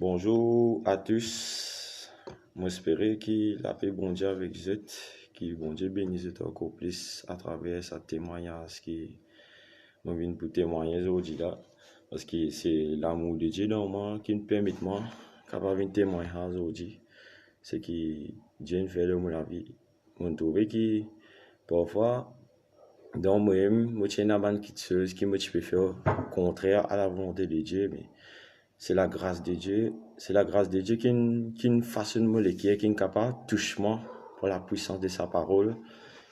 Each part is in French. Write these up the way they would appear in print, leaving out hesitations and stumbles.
Bonjour à tous. Moi, j'espère qu'il a fait bon Dieu avec vous, que bon Dieu bénisse vous encore plus à travers ce témoignage qui nous vient pour témoigner aujourd'hui là. Parce que c'est l'amour de Dieu dans moi qui me permet de moi capable de témoigner aujourd'hui. C'est que Dieu fait de mon vie. On trouve que parfois, dans moi-même, je tiens à quelque chose qui me fait faire contraire à la volonté de Dieu, mais c'est la grâce de Dieu. C'est la grâce de Dieu qui façonne mon cœur, qui est capable de toucher moi pour la puissance de sa parole.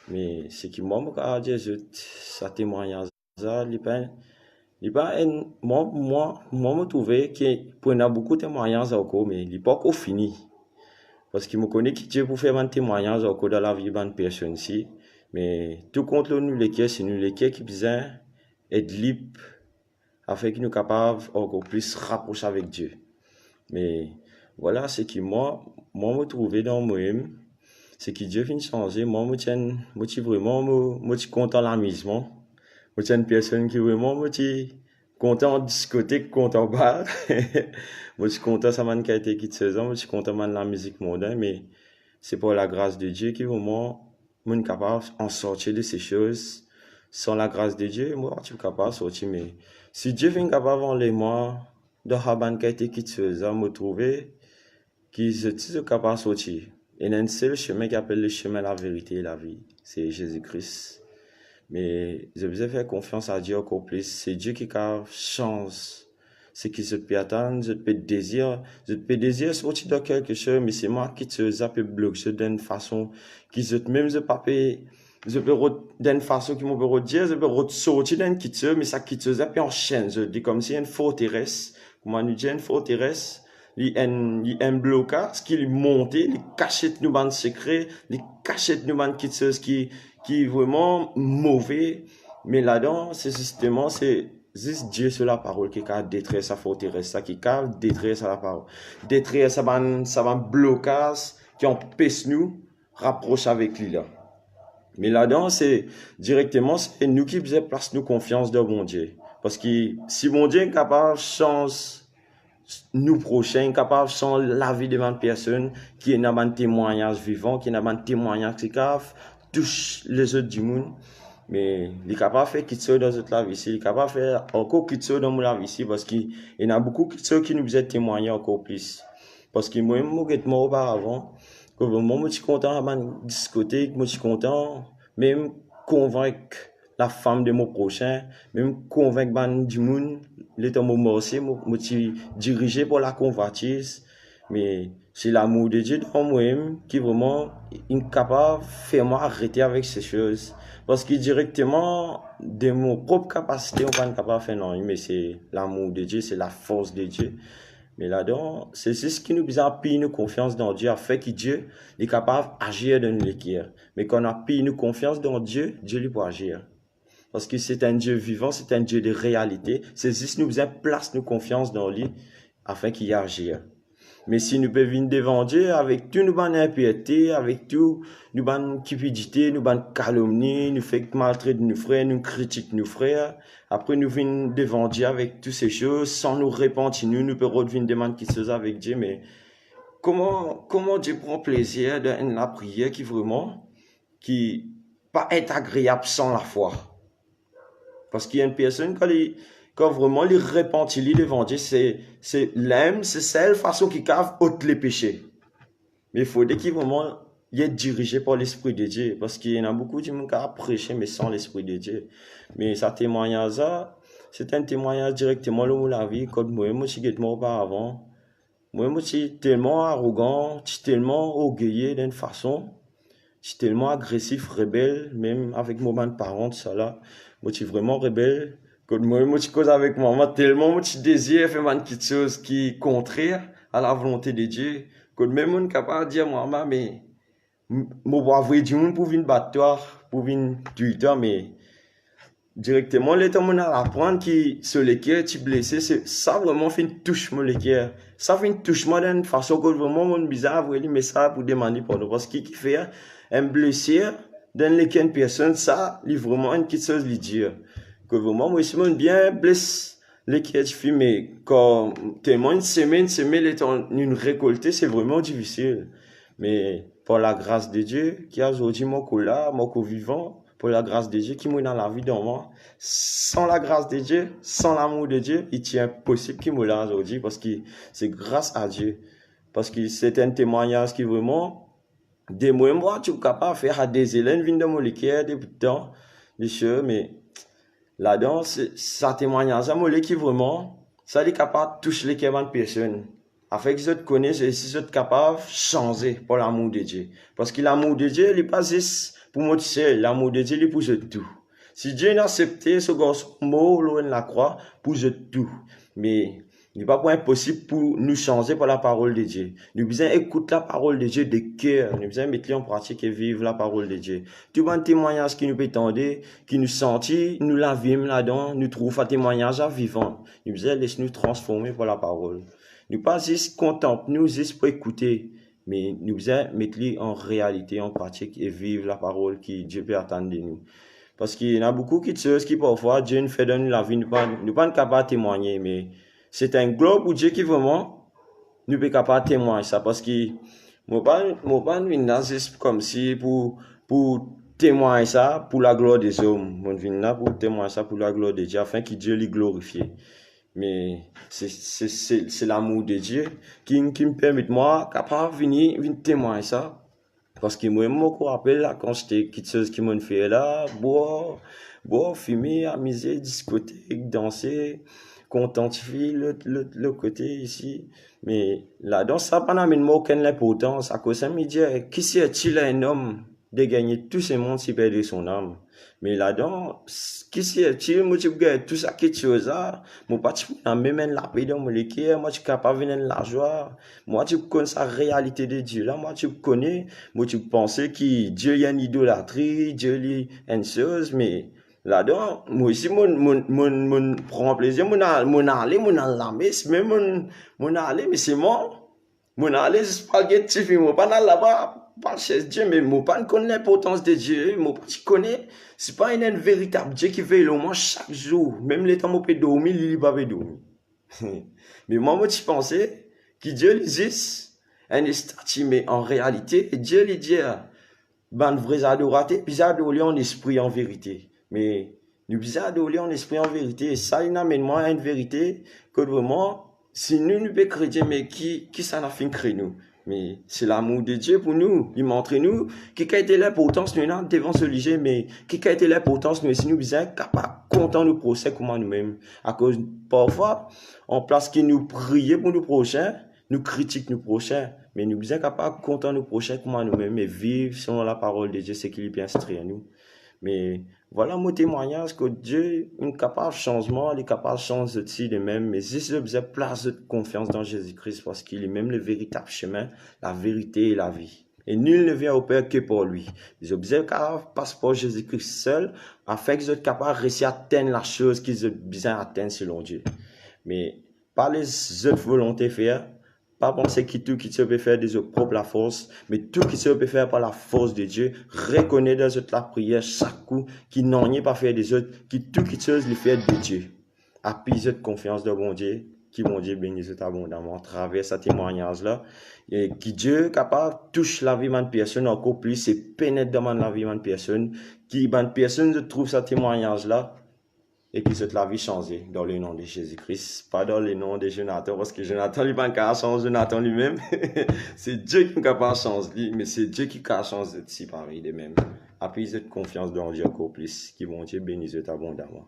Mais ce qui m'a dit, ça témoignage, ça, moi, me trouvais que pour y a beaucoup de témoignages encore, mais il n'est pas encore fini. Parce qu'il me connaît que Dieu pour faire un témoignage encore dans la vie de personne ici. Mais tout compte nous, les cœurs, c'est nous, les cœurs qui besoin être libre afin qu'il nous capables encore plus rapprocher avec Dieu. Mais voilà ce qui moi me trouver dans moi-même, c'est que Dieu vient changer. Moi, je suis vraiment, moi, je suis content à l'amusement. Moi, je suis une personne qui vraiment, moi, je suis content en discothèque, content en bar. Moi, je suis content ça m'a été qui 16 ans, moi, je suis content de la musique moderne, mais c'est pour la grâce de Dieu qui vraiment, moi, je suis capable en sortir de ces choses. Sans la grâce de Dieu, moi, je suis capable de sortir, mais si Dieu vient capable en les mois, de Haban qui a été qui 16 ans, me trouver, qui se capable de sortir. Il y a un seul chemin qui appelle le chemin de la vérité et la vie. C'est Jésus-Christ. Mais je vais faire confiance à Dieu encore plus. C'est Dieu qui a chance. C'est qui se peut attendre, je peux désirer sortir de quelque chose, mais c'est moi qui te zappe bloquer d'une façon qui se même je pas je peux d'une façon qui me peut dire, je peux sortir d'un quitte, mais ça quitte zappe en chaîne. Je dis comme si une forteresse, comment nous dit une forteresse, il y a un blocage qui monte, il cachette nous ban secret, il cachette nous ban quitte qui est vraiment mauvais. Mais là-dedans, c'est justement, c'est juste Dieu sur la parole qui a détruit sa forteresse, ça qui a détruit sa la parole. Détruire ça va blocage qui empêche nous rapprocher avec lui là. Mais là-dedans, c'est directement, c'est nous qui faisons place nous confiance dans bon Dieu. Parce que si bon Dieu est capable de changer nous prochains, capable de changer la vie de ma personne, qui est un témoignage vivant, qui est un témoignage qui touche les autres du monde. Mais il est capable de faire quelque chose dans notre vie ici, il est capable de faire encore quelque chose dans mon vie ici, parce qu'il y en a beaucoup de choses qui nous ont témoigné encore plus. Parce que moi-même, moi, auparavant, que vraiment, je suis content à discothèque, moi, je suis content, même convaincre la femme de mon prochain, même convaincre du monde, l'état mon aussi, moi, je suis dirigé pour la convoitise, mais c'est l'amour de Dieu dans moi-même qui vraiment est capable de faire moi arrêter avec ces choses. Parce que directement, de mon propre capacité, on n'est pas capable de faire non, mais c'est l'amour de Dieu, c'est la force de Dieu. Mais là-dedans, c'est ce qui nous a pris une confiance dans Dieu, afin que Dieu est capable d'agir dans nos cœurs. Mais quand on a pris une confiance dans Dieu, Dieu lui peut agir. Parce que c'est un Dieu vivant, c'est un Dieu de réalité. C'est juste nous avons place nos confiance dans lui, afin qu'il agisse. Mais si nous pouvons venir devant Dieu avec tout nous impiété, avec tout nous cupidité, nous calomnie, nous fait maltraiter nos frères, nous critique nos frères. Après nous venons devant Dieu avec toutes ces choses, sans nous repentir, nous pouvons revenir demander quelque chose avec Dieu. Mais comment Dieu prend plaisir dans la prière qui vraiment, qui pas être agréable sans la foi? Parce qu'il y a une personne quand vraiment il repentit devant Dieu, c'est l'âme, c'est celle façon qui cave ôte les péchés. Mais il faut qu'il vraiment y être dirigé par l'Esprit de Dieu. Parce qu'il y en a beaucoup de gens qui ont prêché, mais sans l'Esprit de Dieu. Mais ça témoignage, c'est un témoignage directement de la vie. Quand moi, je suis auparavant, moi, je suis tellement arrogant, je suis tellement orgueilleux d'une façon, je suis tellement agressif, rebelle, même avec mon parents, ça là. Moi, je suis vraiment rebelle. Quand moi, je cause avec maman, tellement, moi, je désire faire quelque chose qui est contraire à la volonté de Dieu. Quand même, on est capable de dire, maman, mais, moi, je vais du monde pour venir battre toi, pour venir tuer toi, mais, directement, l'état, on a apprendre que ce cœur, tu blessé, ça vraiment fait une touche, mon cœur. Ça fait une touche, moi, d'une façon que vraiment, mon bizarre, vous mais ça pour demander pardon. Parce qu'il fait un blessé, dans lequel une personne, ça, il vraiment une petite chose, lui dire. Que vraiment, moi, je suis bien blessé, les qui est filmé, quand tellement une semaine, étant une récoltée, c'est vraiment difficile. Mais par la grâce de Dieu, qui a aujourd'hui mon là, mon vivant, pour la grâce de Dieu qui m'a dans la vie dans moi, sans la grâce de Dieu, sans l'amour de Dieu, il est impossible qu'il me là aujourd'hui parce que c'est grâce à Dieu. Parce que c'est un témoignage qui vraiment, des moi, tu es capable de faire à des élèves, viennent de mon liquide, des temps, des choses, mais là-dedans, ça témoignage à moi qui vraiment, ça est capable de toucher les personnes. Afin que je te connaisse et si je suis capable de changer pour l'amour de Dieu. Parce que l'amour de Dieu, il n'est pas juste pour moi seul. L'amour de Dieu, il est pour tout. Si Dieu n'a accepté ce garçon mort loin de la croix, pour tout. Mais il n'est pas impossible pour nous changer par la parole de Dieu. Nous besoin écouter la parole de Dieu de cœur. Nous besoin mettre en pratique et vivre la parole de Dieu. Tout bon témoignage qui nous peut tendre, qui nous sentit, nous la vivons là-dedans, nous trouvons un témoignage à vivant. Nous besoin laisser nous transformer par la parole. Nous pas juste contempler, nous juste pour écouter, mais nous besoin mettre en réalité, en pratique et vivre la parole que Dieu peut attendre de nous. Parce qu'il y en a beaucoup de choses qui parfois Dieu nous fait dans la vie, nous ne pas capables de témoigner, mais c'est un globe où Dieu qui vraiment nous peut capable de témoigner ça parce que moi pas venir juste comme si pour témoigner ça pour la gloire des hommes, moi venir là pour témoigner ça pour la gloire de Dieu afin que Dieu lui glorifie. Mais c'est l'amour de Dieu qui me permet moi capable de venir témoigner ça. Parce que moi, je me rappelle là, quand j'étais quelque chose qui m'ont fait là, boire, fumer, amuser, discothèque, danser, contentifier le côté ici. Mais là-dedans, ça n'a pas aucune importance. À cause de ça, me dit, qui c'est-il un homme de gagner tout ce monde s'il perd son âme? Mais là-dedans, qui c'est-il, moi, tu gagnes tout ça, quelque chose là, moi, pas, tu peux même la paix dans mon équipe, moi, tu es capable de venir la joie, moi, tu connais la réalité de Dieu là, moi, tu connais, moi, tu pensais que Dieu y a une idolâtrie, Dieu y a une chose, mais là-dedans, moi aussi, mon prend plaisir, mon aller, mon la messe, mais mon aller, mais c'est moi, mon aller, c'est pas spaghetti, moi, pas là-bas, pas chez Dieu, mais moi, pas connais l'importance de Dieu, moi, tu connais, c'est pas un véritable Dieu qui veille au moins chaque jour, même les temps où on peut dormir, il va pas dormir. Mais moi, tu pensais que Dieu existe, un statut, mais en réalité, Dieu lui dit, ben, vrais adorateurs, puis adorer en esprit, en vérité. Mais, nous bisons adorer en esprit, en vérité. Et ça, il amène moi à une vérité que vraiment, si nous, nous sommes chrétiens, mais qui ça n'a fait créer nous? Mais c'est l'amour de Dieu pour nous. Il montre nous qui a été l'importance nous devant ce sujet, mais qui a été l'importance nous si nous sommes capables, content de procès comment nous-mêmes. À cause, parfois, en place qui nous prier pour nos prochains, nous critiquons nos prochains, mais nous sommes capables, content de nos prochains comment nous-mêmes et vivre selon la parole de Dieu, c'est qu'il est bien instruit à nous. Mais voilà mon témoignage que Dieu est capable de changement, il est capable de changer aussi de même. Mais si je besoin place de confiance dans Jésus-Christ parce qu'il est même le véritable chemin, la vérité et la vie. Et nul ne vient au Père que pour lui. Ils ont besoin de passer par Jésus-Christ seul afin qu'ils soient capables de réussir à atteindre la chose qu'ils ont besoin d'atteindre selon Dieu. Mais par les autres volontés faire, pas penser que tout qui se peut faire de sa propre force, mais tout qui se peut faire par la force de Dieu, reconnaître dans la prière chaque coup, qui n'en est pas fait des autres, qui tout qui se le fait de Dieu. Appuie cette confiance de bon Dieu, qui bon Dieu bénisse abondamment à travers ce témoignage-là, et qui Dieu capable touche la vie de personne encore plus, et pénètre dans la vie de personne, qui personne trouve ce témoignage-là, et qui souhaite la vie changer dans le nom de Jésus-Christ, pas dans le nom de Jonathan, parce que Jonathan, il va pas changer Jonathan lui-même. C'est Dieu qui est capable de changer, mais c'est Dieu qui peut changer si pareil de même. Appuie cette confiance dans Dieu encore plus, qui vont Dieu bénisse abondamment.